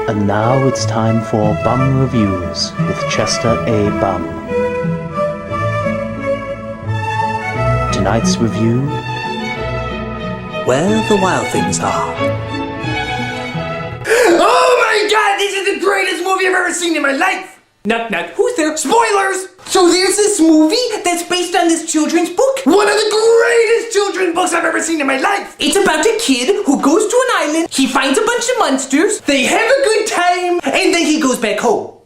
And now it's time for Bum Reviews with Chester A. Bum. Tonight's review: Where the Wild Things Are. Oh my god, this is the greatest movie I've ever seen in my life! Knock knock, who's there? Spoilers! So there's this movie that's based on this children's book. One of the greatest children's books I've ever seen in my life. It's about a kid who goes to an island, he finds a bunch of monsters, they have a good time, and then he goes back home.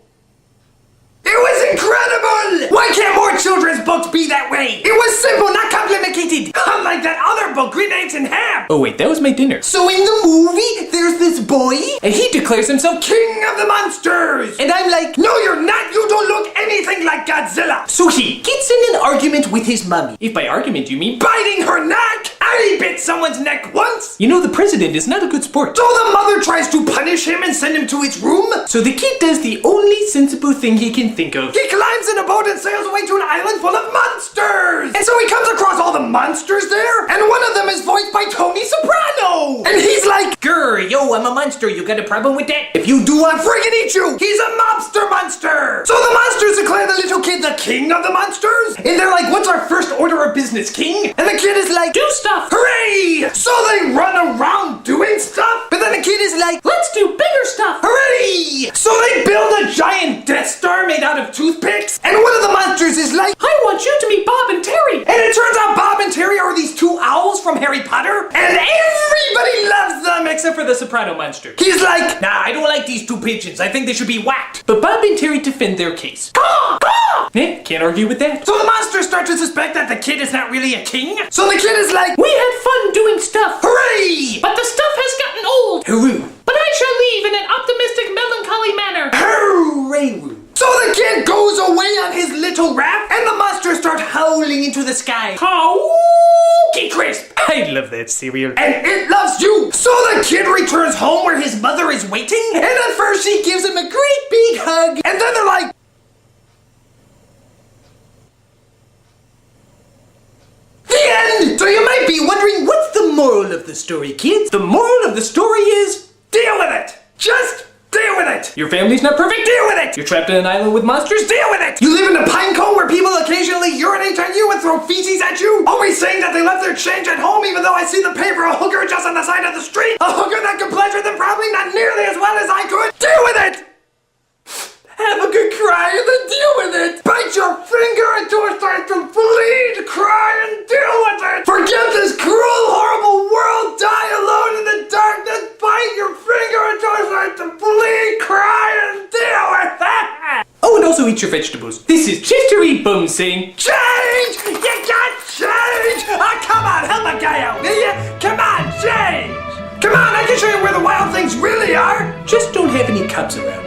It was incredible! Why can't more children's books be that way? It was simple, not complicated. Unlike that other book, Green Eggs and Ham. Oh wait, that was my dinner. So in the movie, there's this boy, and he declares himself king of the monsters. And I'm like, no you're not, you don't look anything like Godzilla. So he gets in an argument with his mommy. If by argument you mean Biting her neck? I bit someone's neck once. you know the president is not a good sport. So the mother tries to punish him and send him to his room. So the kid does the only sensible thing he can think of. He climbs in a boat and sails away to an island full of monsters! And so he comes across all the monsters there, and one of them is voiced by Tony Soprano! And he's like, Grr, yo, I'm a monster, you got a problem with that? if you do, I'll friggin' eat you! He's a mobster monster! So the monsters declare the little kid the king of the monsters, and they're like, what's our first order of business, king? And the kid is like, Do stuff! hooray! So they run around doing stuff, but then the kid is like, Let's do bigger stuff! hooray! So they build a giant Death Star made out of toothpicks, and one of the monsters is like, I want you to meet Bob and Terry! and it turns out Bob and Terry are these two owls from Harry Potter, and everybody loves them except Except for the soprano monster. he's like, Nah, I don't like these two pigeons. I think they should be whacked. But Bob and Terry defend their case. Can't argue with that. so the monsters start to suspect that the kid is not really a king. So the kid is like, We had fun doing stuff, hooray! but the stuff has gotten old. Hooray! But I shall leave in an optimistic, melancholy manner. Hooray! So the kid goes away on his little raft, and the monsters start howling into the sky. Howky crisp. I love that cereal. And it loves you! So the kid returns home where his mother is waiting, and at first she gives him a great big hug, and then they're like, the end! So you might be wondering, what's the moral of the story, kids? The moral of the story is, Deal with it! Just deal with it! your family's not perfect. Deal with it! You're trapped in an island with monsters. Deal with it! You live in a pine cone where people occasionally urinate on you and throw feces at you? Always saying that they left their change at home even though I see the paper a hooker just on the side of the street? A hooker that could pleasure them probably not nearly as well as I could? Deal with it! Have a good cry and then deal with it! Bite your finger until it starts to bleed! Cry and deal with it! Forget this cruel, horrible world! Die alone in the darkness! Bite your finger until it starts to bleed! Cry and deal with it! Oh, and also eat your vegetables. This is Chester E. Bum saying, Change! You got change! Ah, come on, help a guy out, will ya? Come on, change! Come on, I can show you where the wild things really are! just don't have any cops around.